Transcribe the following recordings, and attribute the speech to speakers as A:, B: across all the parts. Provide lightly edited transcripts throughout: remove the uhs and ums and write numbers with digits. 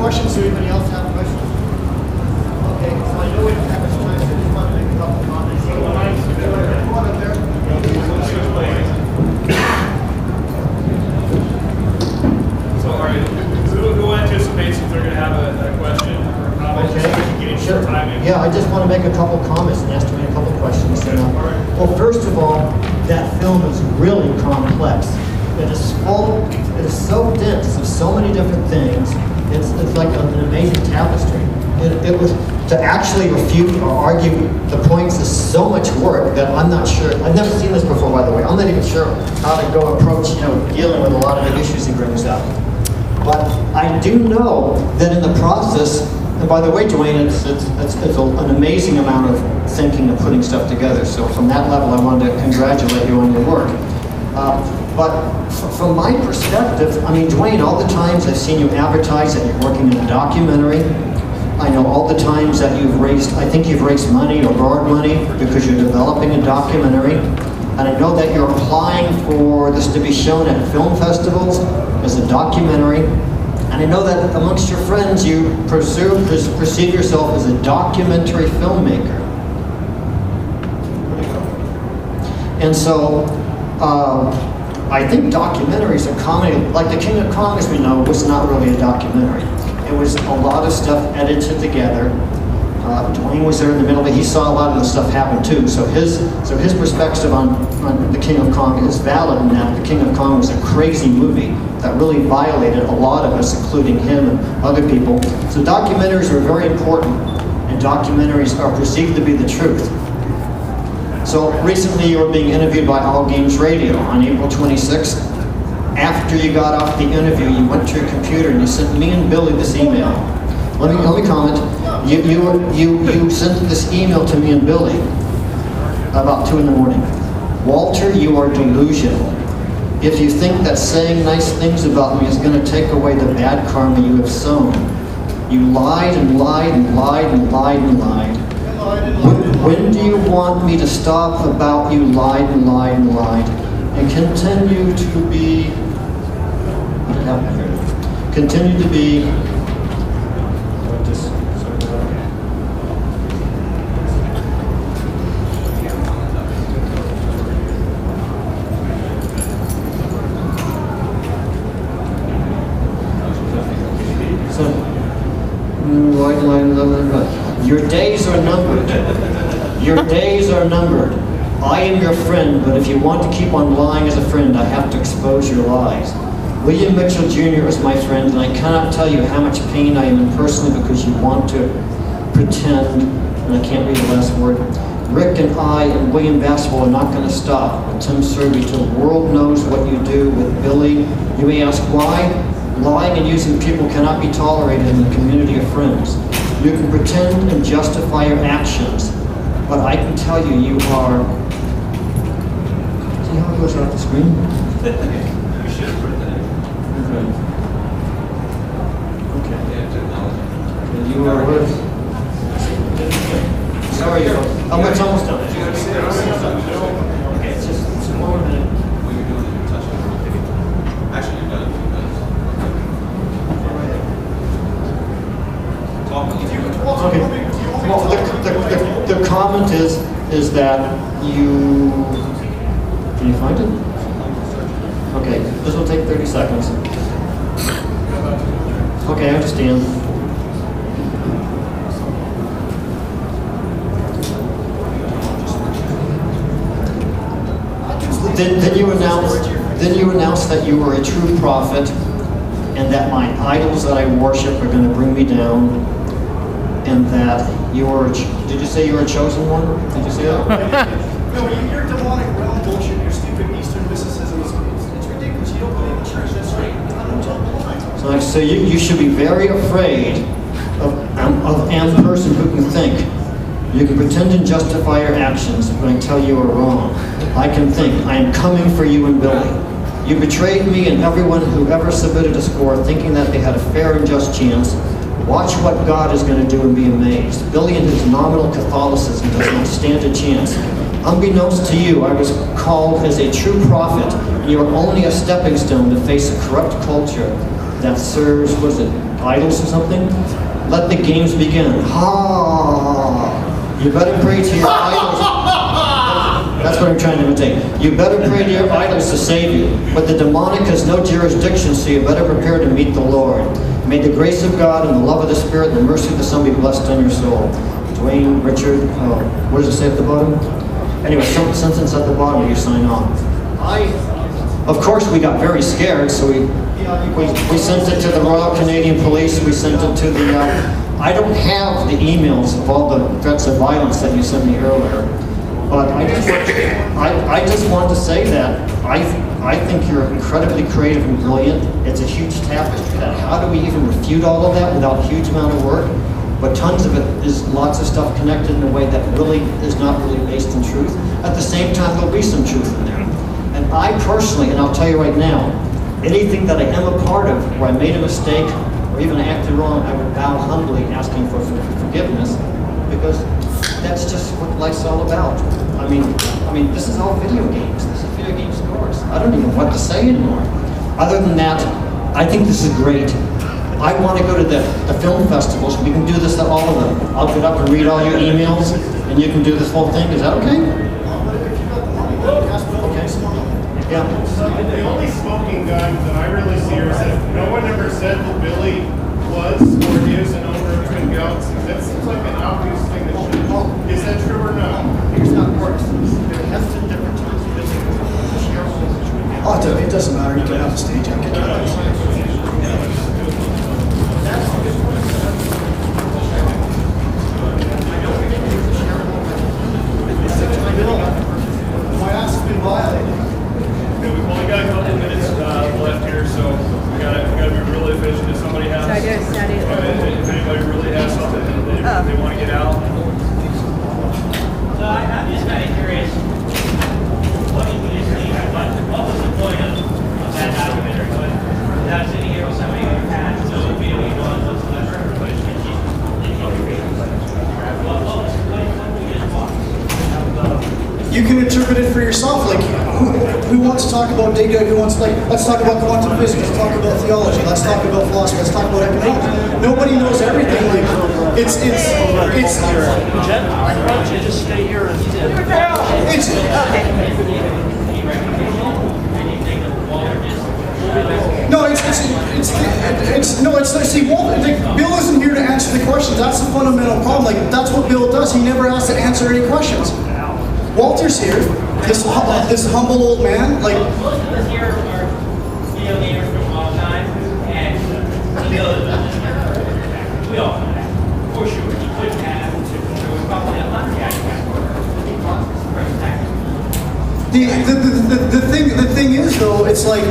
A: questions? Does anybody else have questions? Okay, so I know we don't have much time, so I just want to make a couple comments. Come on up there.
B: So, all right, who anticipates that they're going to have a question or a comment?
A: Okay.
B: Just so we can get
A: Sure.
B: timing.
A: Yeah, I just want to make a couple comments and ask you a couple questions. And, well, first of all, that film is really complex. It is full, it is so dense of so many different things. It's like an amazing tapestry. It was, to actually refute or argue the points is so much work that I'm not sure. I've never seen this before, by the way. I'm not even sure how to go approach, dealing with a lot of the issues he brings up. But I do know that in the process, and by the way, Dwayne, it's an amazing amount of thinking and putting stuff together. So from that level, I wanted to congratulate you on your work. But from my perspective, I mean, Dwayne, all the times I've seen you advertise that you're working in a documentary. I know all the times that I think you've raised money or borrowed money because you're developing a documentary. And I know that you're applying for this to be shown at film festivals as a documentary. And I know that amongst your friends, you perceive yourself as a documentary filmmaker. And so, I think documentaries are comedy. Like The King of Kong, we know, was not really a documentary. It was a lot of stuff edited together. Dwayne was there in the middle, but he saw a lot of the stuff happen too. So his perspective on The King of Kong is valid in that The King of Kong was a crazy movie that really violated a lot of us, including him and other people. So documentaries are very important, and documentaries are perceived to be the truth. So recently you were being interviewed by All Games Radio on April 26th. After you got off the interview, you went to your computer and you sent me and Billy this email. Let me comment. You sent this email to me and Billy about 2 in the morning. Walter, you are delusional. If you think that saying nice things about me is going to take away the bad karma you have sown, you lied and lied and lied and lied and lied. When do you want me to stop about you lied and lied and lied and continue to be, your days are numbered. Your days are numbered. I am your friend, but if you want to keep on lying as a friend, I have to expose your lies. William Mitchell Jr. is my friend, and I cannot tell you how much pain I am in personally because you want to pretend, and I can't read the last word. Rick and I and William Basswell are not going to stop with Tim Serby till the world knows what you do with Billy. You may ask why? Lying and using people cannot be tolerated in the community of friends. You can pretend and justify your actions, but I can tell you, you are... See how it goes off the screen?
B: You should have put that in.
A: Okay.
B: Yeah, technology.
A: You are with... Sorry, it's almost done. Okay, it's just 1 more minute.
B: What you're doing is you're touching it. Actually, you've done it 2 minutes. Talk with you.
A: Okay. Well, the comment is that you... Can you find it? Okay, this will take 30 seconds. Okay, I understand. Then you announced that you were a true prophet and that my idols that I worship are going to bring me down, and that you're... Did you say you were a chosen one? Did you say that?
C: No, your demonic realm bullshit, your stupid Eastern mysticism, it's ridiculous. You don't believe in church, that's right. I don't tell the line.
A: So you should be very afraid of a person who can think. You can pretend and justify your actions, but I tell you are wrong. I can think. I am coming for you and Billy. You betrayed me and everyone who ever submitted a score thinking that they had a fair and just chance. Watch what God is going to do and be amazed. Billy and his nominal Catholicism does not stand a chance. Unbeknownst to you, I was called as a true prophet, and you are only a stepping stone to face a corrupt culture that serves, was it, idols or something? Let the games begin. Ha! You better pray to your idols. That's what I'm trying to imitate. You better pray to your idols to save you. But the demonic has no jurisdiction, so you better prepare to meet the Lord. May the grace of God and the love of the Spirit and the mercy of the Son be blessed on your soul. Dwayne Richard, what does it say at the bottom? Anyway, some sentence at the bottom where you sign on. Of course, we got very scared, so we sent it to the Royal Canadian Police. We sent it to the. I don't have the emails of all the threats of violence that you sent me earlier, but I just want to say that I think you're incredibly creative and brilliant. It's a huge tapestry. That how do we even refute all of that without a huge amount of work? But tons of it is lots of stuff connected in a way that really is not really based in truth. At the same time, there'll be some truth in there. And I personally, and I'll tell you right now, anything that I am a part of where I made a mistake or even acted wrong, I would bow humbly asking for forgiveness, because that's just what life's all about. I mean, this is all video games. This is video game scores. I don't even know what to say anymore. Other than that, I think this is great. I want to go to the film festivals. We can do this at all of them. I'll get up and read all your emails, and you can do this whole thing. Is that okay? Yeah.
D: The only smoking gun that I really see is that no one ever said that Billy was or is an owner of Twin Galaxies. That seems like an obvious thing that should. Is that true or not?
A: Here's not important. That's the different times.
C: Oh, it doesn't matter. You can have the stage. I can do that. My ass has been violated.
B: Okay, we've only got a couple minutes left here, so we gotta be really efficient. If somebody has, if anybody really has something that they want to get out.
E: So I'm just kind of curious, what did you just see? What was the point of that documentary? Without sitting here with somebody who had no video whatsoever, what did you just watch?
C: You can interpret it for yourself. Like, who wants to talk about data? Who wants, like, let's talk about quantum physics. Let's talk about theology. Let's talk about philosophy. Let's talk about economics. Nobody knows everything. Like, it's.
F: Jen, I want you to stay here and
C: It's. No, see, Bill isn't here to answer the questions. That's the fundamental problem. Like, that's what Bill does. He never has to answer any questions. Walter's here, this humble old man, like.
E: Most of us here are video gamers from a long time, and we all know that. For sure. You couldn't have, there was probably a lumberjack
C: The thing is though, it's like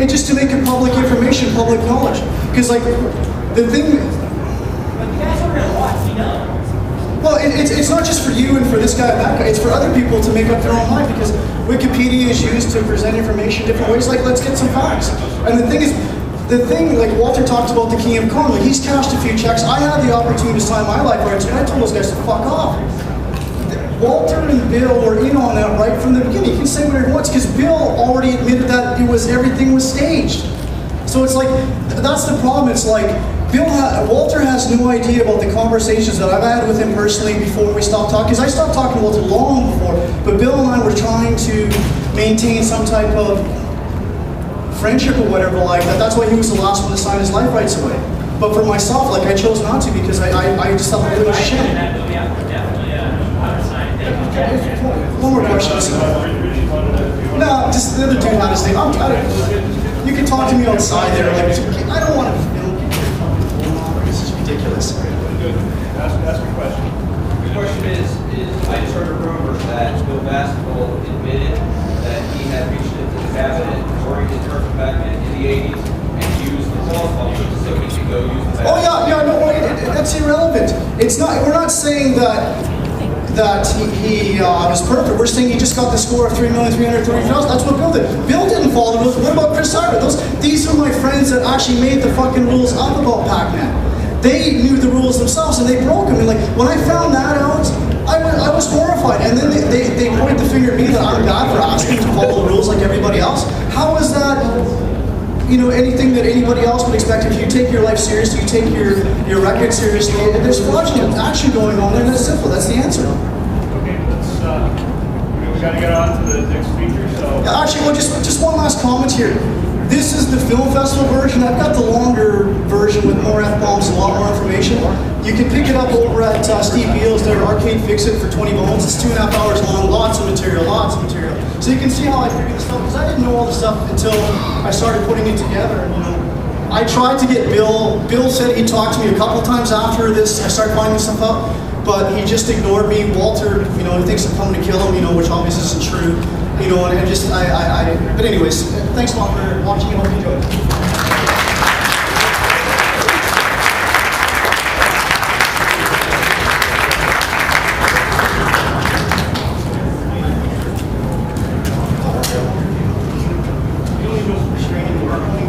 C: just to make it public information, public knowledge, because like the thing.
E: But you guys are going to watch, you know.
C: Well, it's not just for you and for this guy and that guy. It's for other people to make up their own mind, because Wikipedia is used to present information different ways. Like, let's get some facts. And the thing is, like Walter talked about the Kingdom Come, like he's cashed a few checks. I had the opportunity to sign my life rights, but I told those guys to fuck off. Walter and Bill were in on that right from the beginning. You can say whatever he wants, because Bill already admitted that everything was staged. So it's like, that's the problem. It's like, Walter has no idea about the conversations that I've had with him personally before we stopped talking. Because I stopped talking to Walter long before, but Bill and I were trying to maintain some type of friendship or whatever like that. That's why he was the last one to sign his life rights away. But for myself, like, I chose not to, because I just felt like it was shit. One more question. No, just the other dude had his name. You can talk to me outside there. Like, I don't want to. This is ridiculous.
B: Ask your question.
G: The question is I just heard a rumor that Bill Basketball admitted that he had reached into the cabinet or he did turn Pac Man in the 80s and used the call function so he could go use the
C: Oh yeah, no, that's irrelevant. It's not. We're not saying that he was perfect. We're saying he just got the score of 3,330,000. That's what Bill did. Bill didn't follow the rules. What about Chris Cyber? These are my friends that actually made the fucking rules up about Pac Man. They knew the rules themselves and they broke them. And like, when I found that out, I was horrified. And then they pointed the finger at me that I'm bad for asking to follow the rules like everybody else. How is that? you know, anything that anybody else would expect. If you take your life seriously, you take your record seriously, and there's fraudulent action going on there, that's simple, that's the answer.
B: Okay, let's, we gotta get on to the next feature, so.
C: Yeah, actually, well, just one last comment here. This is the film festival version. I've got the longer version with more F-bombs and a lot more information. You can pick it up over at Steve Beal's, their Arcade Fix-It for 20 bones. It's 2.5 hours long, lots of material. So you can see how I figured this stuff, because I didn't know all this stuff until I started putting it together. You know, I tried to get Bill. Bill said he talked to me a couple times after this. I started finding stuff out, but he just ignored me. Walter, you know, he thinks I'm coming to kill him, you know, which obviously isn't true. You know, and just, but anyways, thanks a lot for watching and hope you enjoyed. You don't need those restraining work.